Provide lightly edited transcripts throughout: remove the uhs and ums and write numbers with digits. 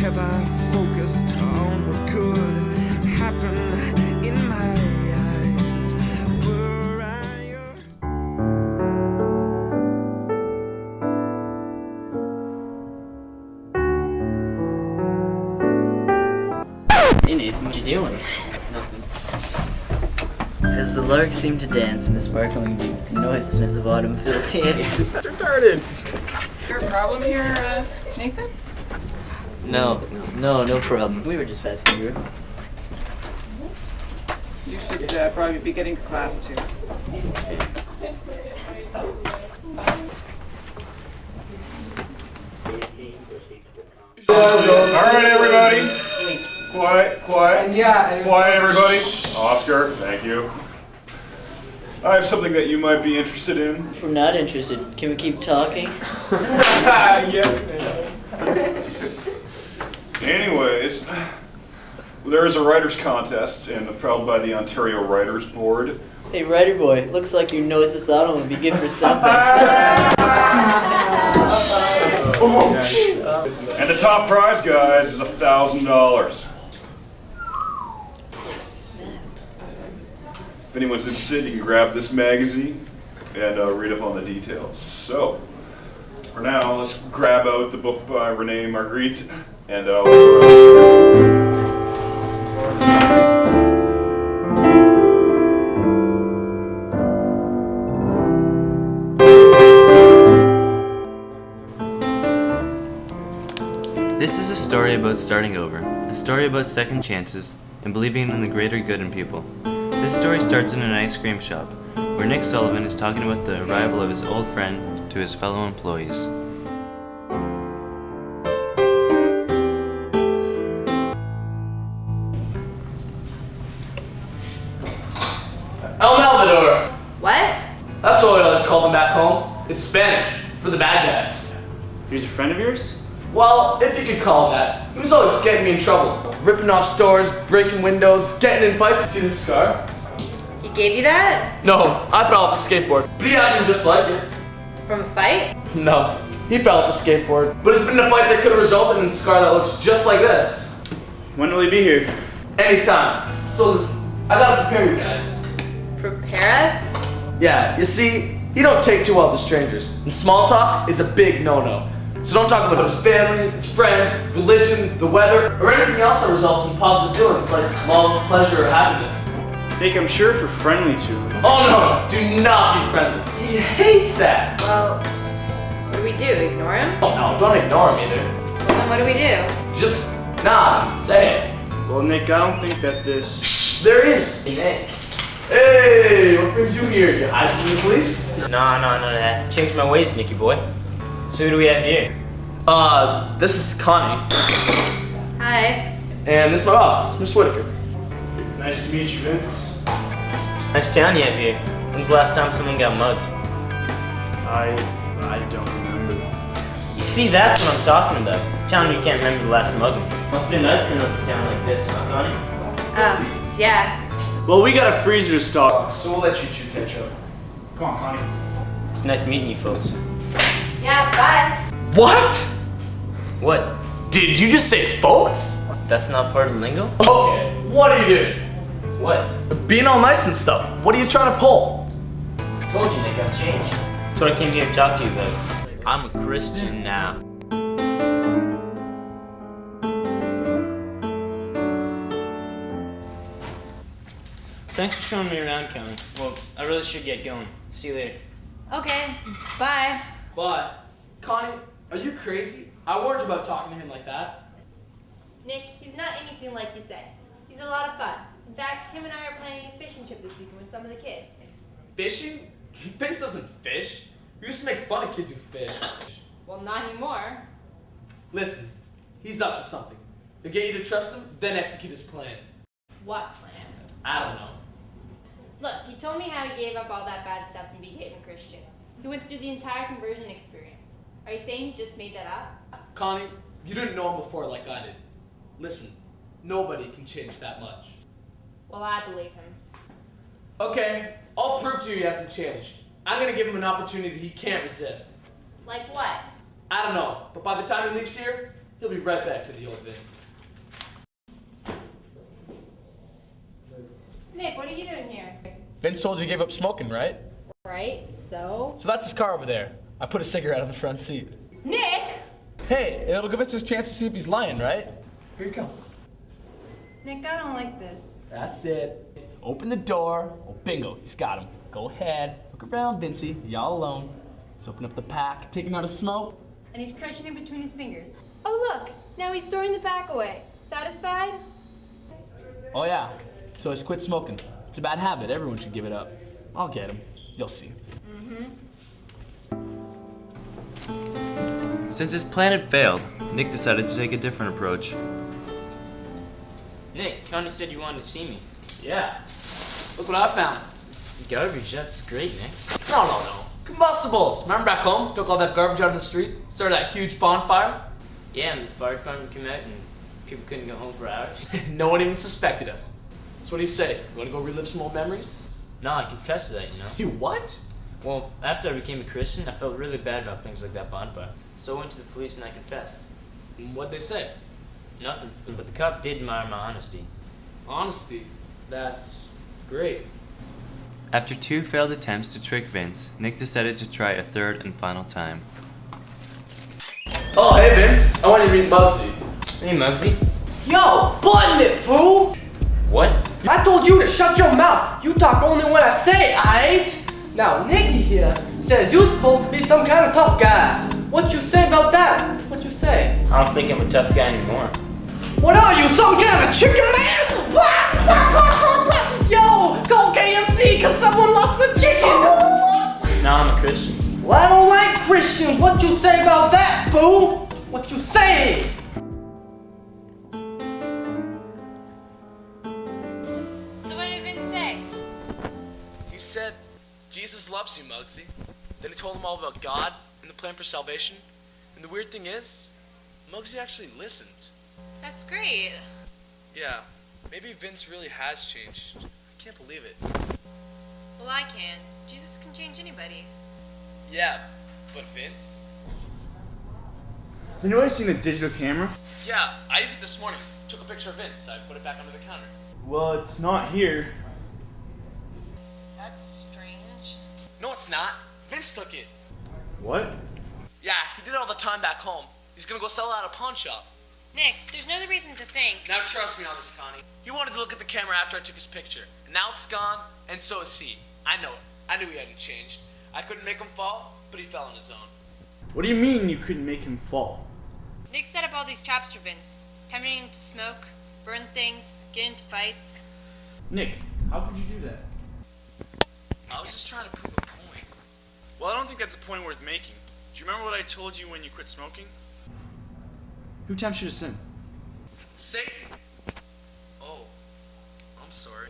have I focused on what could happen in my eyes? Were I yours? Hey Nathan, what you doing? Nothing. As the larks seem to dance in the sparkling dew, the noiselessness of autumn fills the air. That's retarded. Is there a problem here, Nathan? No problem. We were just passing through. You should probably be getting to class too. Alright, everybody. Quiet. Quiet, everybody. Oscar, thank you. I have something that you might be interested in. If we're not interested, can we keep talking? Anyways, there is a writers' contest and held by the Ontario Writers Board. Hey, writer boy, looks like your noiseless autumn would be good for something. And the top prize, guys, is $1,000. If anyone's interested, you can grab this magazine and read up on the details. So, for now, let's grab out the book by Renee Marguerite and This is a story about starting over, a story about second chances, and believing in the greater good in people. This story starts in an ice cream shop, where Nick Sullivan is talking about the arrival of his old friend to his fellow employees. El Malvador! What? That's what I always call them back home. It's Spanish, for the bad guy. He's a friend of yours? Well, if you could call him that. He was always getting me in trouble. Ripping off stores, breaking windows, getting in fights. You see this scar? He gave you that? No, I fell off the skateboard. But he acted just like it. From a fight? No, he fell off the skateboard. But it's been a fight that could have resulted in a scar that looks just like this. When will he be here? Anytime. So listen, I gotta prepare you guys. Prepare us? Yeah, you see, he don't take too well to strangers. And small talk is a big no-no. So don't talk about his family, his friends, religion, the weather, or anything else that results in positive feelings like love, pleasure, or happiness. Think I'm sure if we're friendly to. Oh no, do not be friendly. He hates that. Well, what do we do? Ignore him? Oh no, don't ignore him either. Well, then what do we do? Just nod, say it. Well, Nick, I don't think that this. Shh, there is. Nick. Hey, what brings you here? You hiding from the police? No, that. Changed my ways, Nicky boy. So who do we have here? This is Connie. Hi. And this is my boss, Miss Whitaker. Nice to meet you, Vince. Nice town you have here. When's the last time someone got mugged? I don't remember. You see, that's what I'm talking about. A town you can't remember the last mugging. Must have been nice growing up in a town like this, huh, Connie? Yeah. Well, we got a freezer to stock. So we'll let you two catch up. Come on, Connie. It's nice meeting you folks. Yeah, bye. What? What? Did you just say folks? That's not part of the lingo? Okay, what are you doing? What? Being all nice and stuff. What are you trying to pull? I told you, Nick, I've changed. That's what I came here to talk to you about. I'm a Christian now. Thanks for showing me around, Connie. Well, I really should get going. See you later. Okay, bye. Bye. Connie, are you crazy? I warned you about talking to him like that. Nick, he's not anything like you said. He's a lot of fun. In fact, him and I are planning a fishing trip this weekend with some of the kids. Fishing? Vince doesn't fish. We used to make fun of kids who fish. Well, not anymore. Listen, he's up to something. To get you to trust him, then execute his plan. What plan? I don't know. Look, he told me how he gave up all that bad stuff and became a Christian. He went through the entire conversion experience. Are you saying he just made that up? Connie, you didn't know him before like I did. Listen, nobody can change that much. Well, I believe him. Okay, I'll prove to you he hasn't changed. I'm gonna give him an opportunity he can't resist. Like what? I don't know, but by the time he leaves here, He'll be right back to the old Vince. Nick, what are you doing here? Vince told you to give up smoking, right? Right, so? So that's his car over there. I put a cigarette on the front seat. Nick! Hey, it'll give us his chance to see if he's lying, right? Here he comes. Nick, I don't like this. That's it. Open the door. Oh, bingo, he's got him. Go ahead. Look around, Vincey. Y'all alone. Let's open up the pack. Take him out a smoke. And he's crushing it between his fingers. Oh look, now he's throwing the pack away. Satisfied? Oh yeah, so he's quit smoking. It's a bad habit. Everyone should give it up. I'll get him. You'll see. Since his plan had failed, Nick decided to take a different approach. Nick, Connie said you wanted to see me. Yeah. Look what I found. Garbage, that's great, Nick. No. Combustibles. Remember back home? Took all that garbage out in the street? Started that huge bonfire? Yeah, and the fire department came out and people couldn't go home for hours. No one even suspected us. So what do you say? You wanna go relive some old memories? No, I confessed to that, you know. You what? Well, after I became a Christian, I felt really bad about things like that bonfire. So I went to the police and I confessed. What'd they say? Nothing, but the cop did admire my honesty. Honesty. That's great. After 2 failed attempts to trick Vince, Nick decided to try a third and final time. Oh, hey Vince. I want you to meet Muggsy. Hey, Muggsy. Yo, button it, fool! What? I told you to shut your mouth. You talk only when I say, aight? Now, Nicky here says you're supposed to be some kind of tough guy. What you say about that? What you say? I don't think I'm a tough guy anymore. What are you, some kind of chicken man? Wah, wah, wah, wah, wah. Yo, go KFC cause someone lost the chicken. Now I'm a Christian. Well, I don't like Christians. What you say about that, fool? What you say? So what did Vince say? He said, Jesus loves you, Muggsy. Then he told him all about God and the plan for salvation. And the weird thing is, Muggsy actually listened. That's great. Yeah, maybe Vince really has changed. I can't believe it. Well, I can. Jesus can change anybody. Yeah, but Vince? Has anybody seen a digital camera? Yeah, I used it this morning. Took a picture of Vince. I put it back under the counter. Well, it's not here. That's strange. No, it's not. Vince took it. What? Yeah, he did it all the time back home. He's gonna go sell it at a pawn shop. Nick, there's no other reason to think. Now trust me on this, Connie. He wanted to look at the camera after I took his picture. And now it's gone, and so is he. I know it. I knew he hadn't changed. I couldn't make him fall, but he fell on his own. What do you mean you couldn't make him fall? Nick set up all these traps for Vince, tempting him to smoke, burn things, get into fights. Nick, how could you do that? I was just trying to prove a point. Well, I don't think that's a point worth making. Do you remember what I told you when you quit smoking? Who tempts you to sin? Satan! Oh, I'm sorry.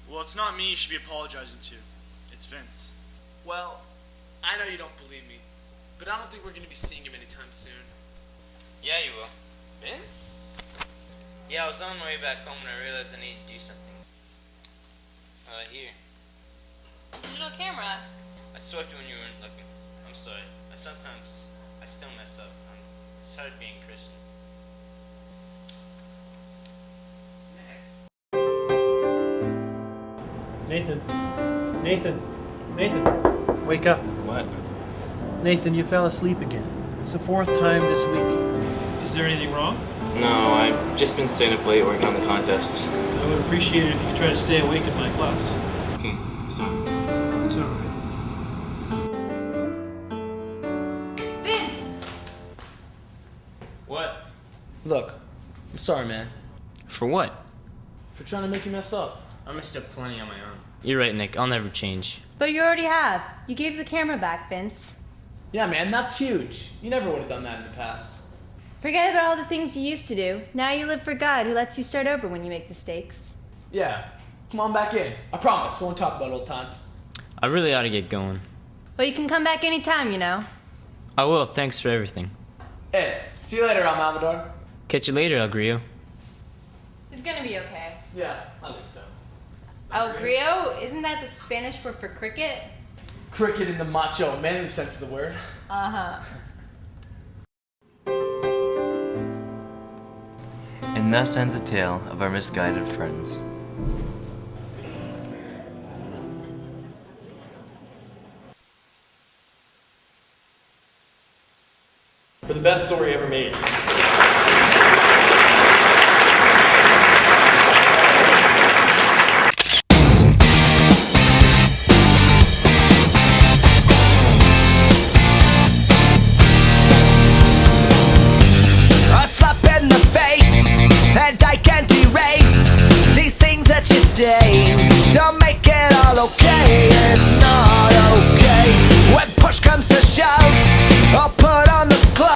Well, it's not me you should be apologizing to. It's Vince. Well, I know you don't believe me, but I don't think we're gonna be seeing him anytime soon. Yeah, you will. Vince? Yeah, I was on my way back home and I realized I needed to do something. Here. Digital camera. I swept it when you weren't looking. I'm sorry. I still mess up. I'm tired of being Christian. Nathan, wake up. What? Nathan, you fell asleep again. It's the 4th time this week. Is there anything wrong? No, I've just been staying up late working on the contest. I would appreciate it if you could try to stay awake in my class. Okay, sorry. It's all right. Vince! What? Look, I'm sorry, man. For what? For trying to make you mess up. I messed up plenty on my own. You're right, Nick. I'll never change. But you already have. You gave the camera back, Vince. Yeah, man, that's huge. You never would have done that in the past. Forget about all the things you used to do. Now you live for God, who lets you start over when you make mistakes. Yeah, come on back in. I promise, we won't talk about old times. I really ought to get going. Well, you can come back anytime, you know. I will. Thanks for everything. Hey, see you later, Almador. Catch you later, El Grillo. It's gonna be okay. Yeah, I think so. El Grillo? Isn't that the Spanish word for cricket? Cricket in the macho, manly sense of the word. Uh-huh. And thus ends the tale of our misguided friends. For the best story ever made.